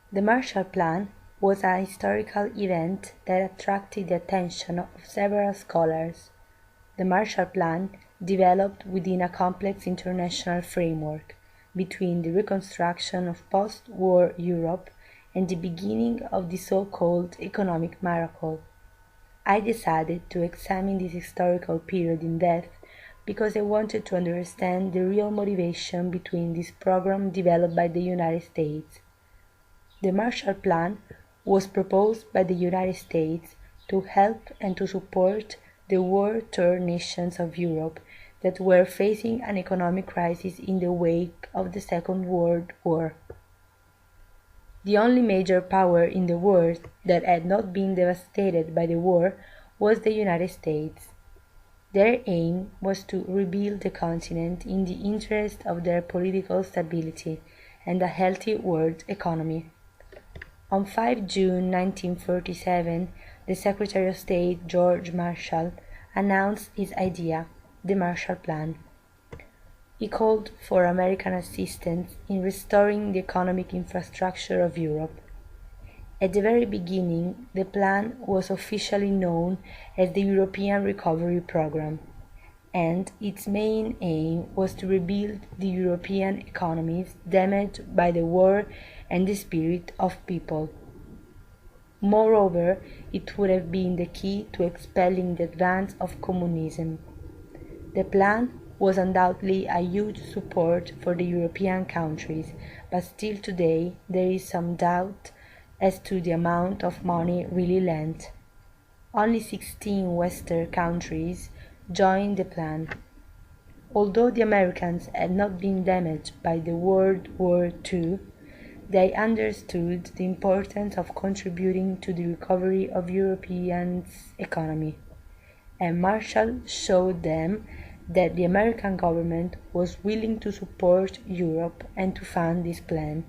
The Marshall Plan was a historical event that attracted the attention of several scholars. The Marshall Plan developed within a complex international framework between the reconstruction of post-war Europe and the beginning of the so-called economic miracle. I decided to examine this historical period in depth because I wanted to understand the real motivation between this program developed by the United States. The Marshall Plan was proposed by the United States to help and to support the war-torn nations of Europe that were facing an economic crisis in the wake of the Second World War. The only major power in the world that had not been devastated by the war was the United States. Their aim was to rebuild the continent in the interest of their political stability and a healthy world economy. On 5 June 1947, the Secretary of State George Marshall announced his idea, the Marshall Plan. He called for American assistance in restoring the economic infrastructure of Europe. At the very beginning, the plan was officially known as the European Recovery Program, and its main aim was to rebuild the European economies damaged by the war and the spirit of people. Moreover, it would have been the key to expelling the advance of communism. The plan was undoubtedly a huge support for the European countries, but still today there is some doubt as to the amount of money really lent. Only 16 Western countries joined the plan. Although the Americans had not been damaged by the World War II, they understood the importance of contributing to the recovery of Europeans' economy, and Marshall showed them that the American government was willing to support Europe and to fund this plan.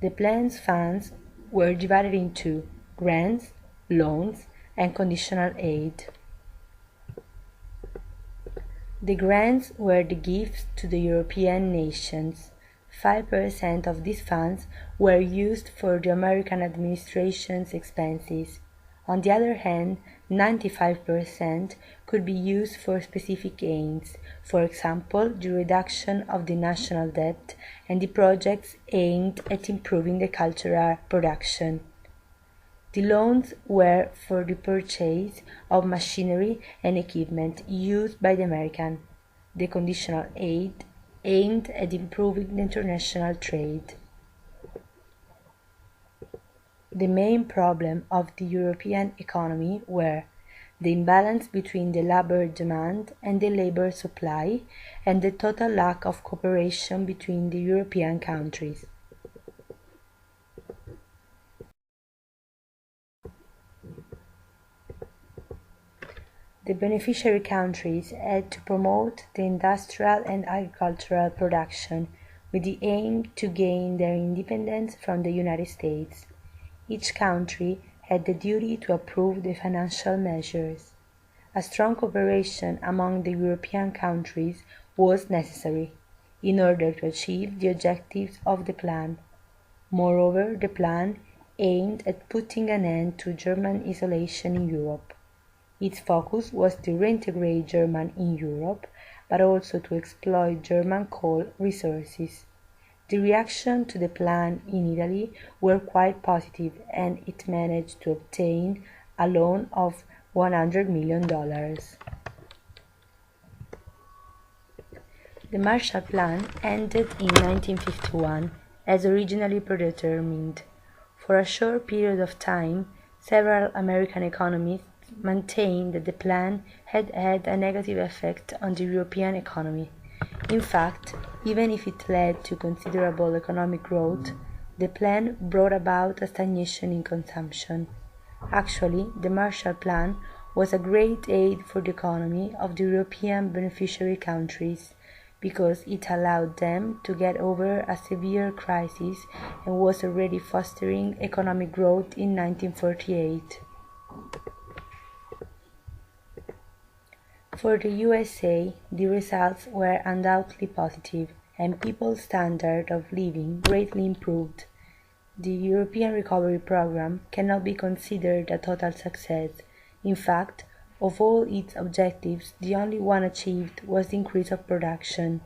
The plan's funds were divided into grants, loans, and conditional aid. The grants were the gifts to the European nations. 5% of these funds were used for the American administration's expenses. On the other hand, 95% could be used for specific aims, for example, the reduction of the national debt and the projects aimed at improving the cultural production. The loans were for the purchase of machinery and equipment used by the American. The conditional aid aimed at improving the international trade. The main problem of the European economy were the imbalance between the labor demand and the labor supply, and the total lack of cooperation between the European countries. The beneficiary countries had to promote the industrial and agricultural production with the aim to gain their independence from the United States. Each country had the duty to approve the financial measures. A strong cooperation among the European countries was necessary in order to achieve the objectives of the plan. Moreover, the plan aimed at putting an end to German isolation in Europe. Its focus was to reintegrate Germany in Europe, but also to exploit German coal resources. The reaction to the plan in Italy were quite positive, and it managed to obtain a loan of $100 million. The Marshall Plan ended in 1951, as originally predetermined. For a short period of time, several American economists maintained that the plan had had a negative effect on the European economy. In fact, even if it led to considerable economic growth, the plan brought about a stagnation in consumption. Actually, the Marshall Plan was a great aid for the economy of the European beneficiary countries, because it allowed them to get over a severe crisis and was already fostering economic growth in 1948. For the USA, the results were undoubtedly positive, and people's standard of living greatly improved. The European Recovery Programme cannot be considered a total success. In fact, of all its objectives, the only one achieved was the increase of production.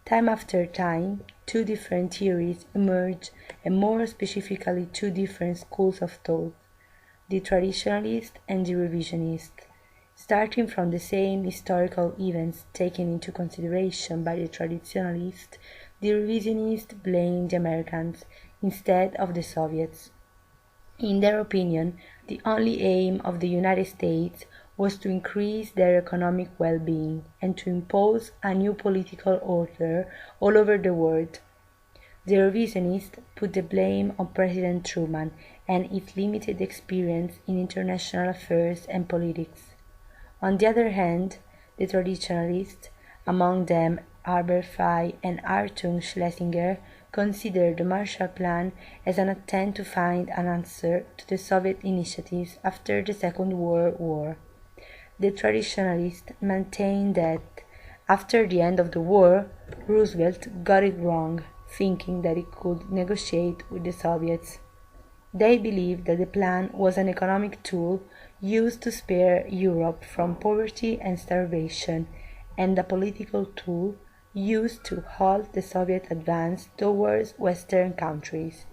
Time after time, two different theories emerged, and more specifically two different schools of thought, the traditionalist and the revisionist. Starting from the same historical events taken into consideration by the traditionalists, the revisionists blamed the Americans instead of the Soviets. In their opinion, the only aim of the United States was to increase their economic well-being and to impose a new political order all over the world. The revisionists put the blame on President Truman and his limited experience in international affairs and politics. On the other hand, the traditionalists, among them Albert Frey and Arthur Schlesinger, considered the Marshall Plan as an attempt to find an answer to the Soviet initiatives after the Second World War. The traditionalists maintained that, after the end of the war, Roosevelt got it wrong, thinking that he could negotiate with the Soviets. They believed that the plan was an economic tool used to spare Europe from poverty and starvation, and a political tool used to halt the Soviet advance towards Western countries.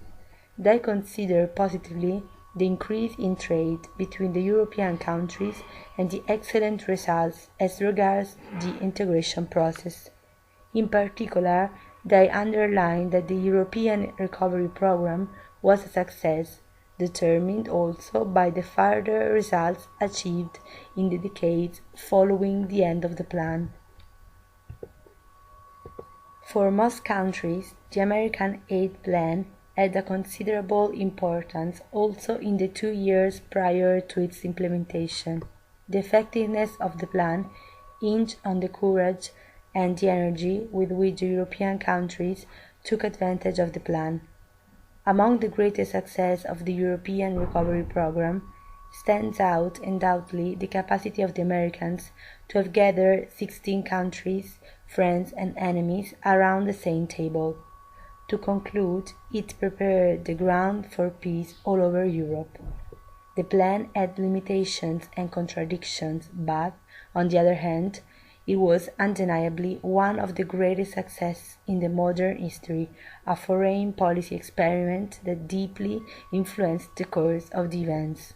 They considered positively the increase in trade between the European countries and the excellent results as regards the integration process. In particular, they underlined that the European Recovery Programme was a success, determined also by the further results achieved in the decades following the end of the plan. For most countries, the American aid plan had a considerable importance also in the 2 years prior to its implementation. The effectiveness of the plan hinged on the courage and the energy with which the European countries took advantage of the plan. Among the greatest success of the European Recovery Programme stands out undoubtedly the capacity of the Americans to have gathered 16 countries, friends and enemies, around the same table. To conclude, it prepared the ground for peace all over Europe. The plan had limitations and contradictions, but, on the other hand, it was undeniably one of the greatest successes in the modern history, a foreign policy experiment that deeply influenced the course of the events.